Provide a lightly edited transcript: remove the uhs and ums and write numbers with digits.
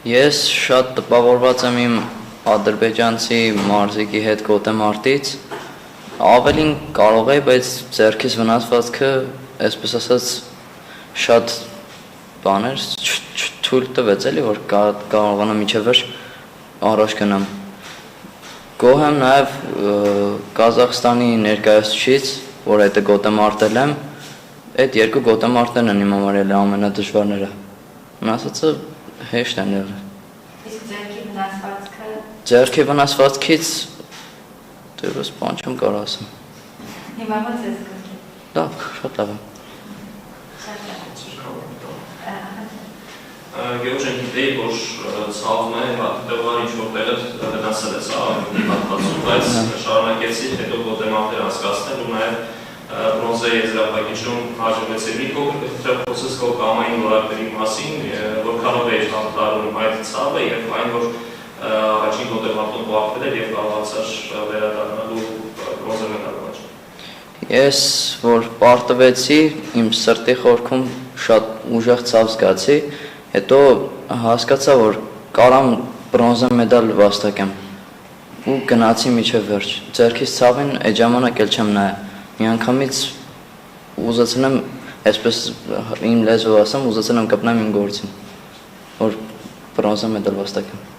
Ես շատ տպավորված եմ իմ ադրբեջանցի մարզիկի հետ գոտեմարտից, ավելին կարող է, բայց ձեռքիս վնասվածքը, այսպես ասած, շատ բաներ թույլ տվեց էլի, որ կարողանամ մինչև վերջ առաջ գնամ։ Գոհ եմ նաև Կազախստանի ներկայացուցիչից, որ այդ գոտեմարտել եմ, այդ երկու գոտեմարտներն են իմ համար ամենադժվարները։ Մնացածը հեշտ են եղել։ Իսկ ձեռքի վնասվածքը։ Ձեռքի վնասվածքից դեռս բան չեմ կարող ասեմ։ Հիմա ո՞նց ես զգում։ Լավ, շատ լավ եմ։ Գեորգեն գիտեի, որ ցավում է, հետևաբար ինչ-որ տեղը վնասել է ցավի հատվածում, բայց շարունակեցի հետո գոտեմարտեր անցկացնել ու նաև բրոնզեի եզրափակիչում հաջողվեցի մի փոքր խոսես քո կամային որակների մասին, որքանով էի հաղթարում այդ ցավը եւ այն, որ առաջին գոտեմարտում պարտվել էր եւ կարողացար վերադառնալու բրոնզե մեդալը։ Ես որ պարտվեցի, իմ սրտի խորքում շատ ուժեղ ցավ զգացի, հետո հասկացա, որ կարամ բրոնզե մեդալ վաստակեմ ու գնացի մինչև վերջ։ Ձեռքից ցավին այդ ժամանակ էլ չեմ նայել։ Միանգամից ուզեցել եմ, այսպես իմ լեզվով ասեմ, ուզեցել եմ կպնեմ իմ գործին, որ բրոնզե մեդալ վաստակեմ։